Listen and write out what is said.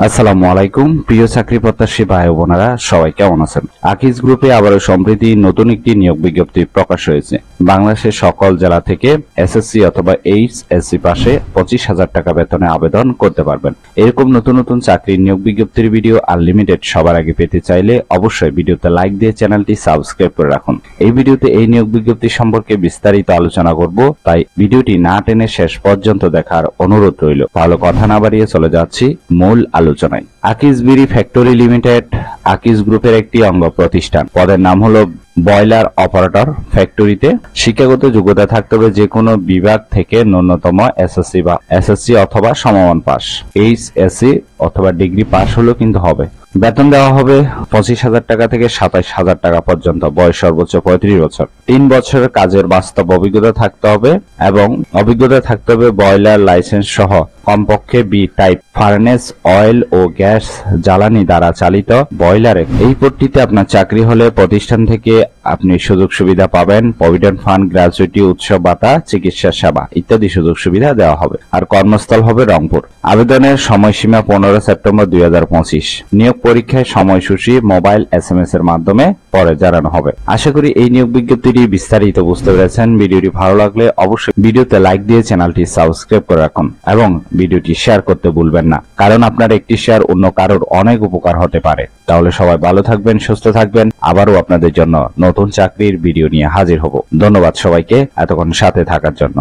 আসসালামু আলাইকুম প্রিয় চাকরি প্রত্যাশী ভাই ও বোনেরা, সবাই কেমন আছেন? আকিজ গ্রুপে আবারও সম্প্রতি নতুন একটি নিয়োগ বিজ্ঞপ্তি প্রকাশ হয়েছে। বাংলাদেশের সকল জেলা থেকে এসএসসি অথবা এইচএসসি পাশে 25,000 টাকা বেতনে আবেদন করতে পারবেন। এরকম নতুন নতুন চাকরির নিয়োগ বিজ্ঞপ্তির ভিডিও আনলিমিটেড সবার আগে পেতে চাইলে অবশ্যই ভিডিওতে লাইক দিয়ে চ্যানেলটি সাবস্ক্রাইব করে রাখুন। এই ভিডিওতে এই নিয়োগ বিজ্ঞপ্তি সম্পর্কে বিস্তারিত আলোচনা করব, তাই ভিডিওটি না টেনে শেষ পর্যন্ত দেখার অনুরোধ রইল। ভালো কথা না বাড়িয়ে চলে যাচ্ছি মূল আলোচনায়। আকিজ বিড়ি ফ্যাক্টরি লিমিটেড আকিজ গ্রুপের একটি অঙ্গ প্রতিষ্ঠান। পদের নাম হলো বয়লার অপারেটর। ফ্যাক্টরিতে শিক্ষাগত যোগ্যতা থাকতে হবে যে কোনো বিভাগ থেকে ন্যূনতম এসএসসি অথবা সমমান পাস, এইচএসসি অথবা ডিগ্রি পাস হলেও কিন্তু হবে। বেতন দেওয়া হবে 25,000 টাকা থেকে 27,000 টাকা পর্যন্ত, বয়স সর্বোচ্চ 35 বছর। 3 বছরের কাজের বাস্তব অভিজ্ঞতা থাকতে হবে এবং অভিজ্ঞতা থাকতে হবে বয়লার লাইসেন্স সহ কমপক্ষে বি টাইপ ফার্নেস অয়েল ও গ্যাস জ্বালানি দ্বারা চালিত বয়লারে। এই পদটিতে আপনার চাকরি হলে প্রতিষ্ঠান থেকে আপনি সুযোগ সুবিধা পাবেন, প্রভিডেন্ট ফান্ড, গ্র্যাচুইটি, উৎসব ভাতা, চিকিৎসা সেবা ইত্যাদি সুযোগ সুবিধা দেওয়া হবে। আর কর্মস্থল হবে রংপুর। আবেদনের সময়সীমা 15 সেপ্টেম্বর 2025। নিয়োগ পরীক্ষায় সময়সূচি মোবাইল SMS এর মাধ্যমে পরে জানানো হবে। আশা করি এই নিয়োগ বিজ্ঞপ্তিটি বিস্তারিত বুঝতে পেরেছেন। ভিডিওটি ভালো লাগলে অবশ্যই ভিডিওতে লাইক দিয়ে চ্যানেলটি সাবস্ক্রাইব করে রাখুন এবং ভিডিওটি শেয়ার করতে ভুলবেন না, কারণ আপনার একটি শেয়ার অন্য কারোর অনেক উপকার হতে পারে। তাহলে সবাই ভালো থাকবেন, সুস্থ থাকবেন। আবারও আপনাদের জন্য নতুন চাকরির ভিডিও নিয়ে হাজির হব। ধন্যবাদ সবাইকে এতক্ষণ সাথে থাকার জন্য।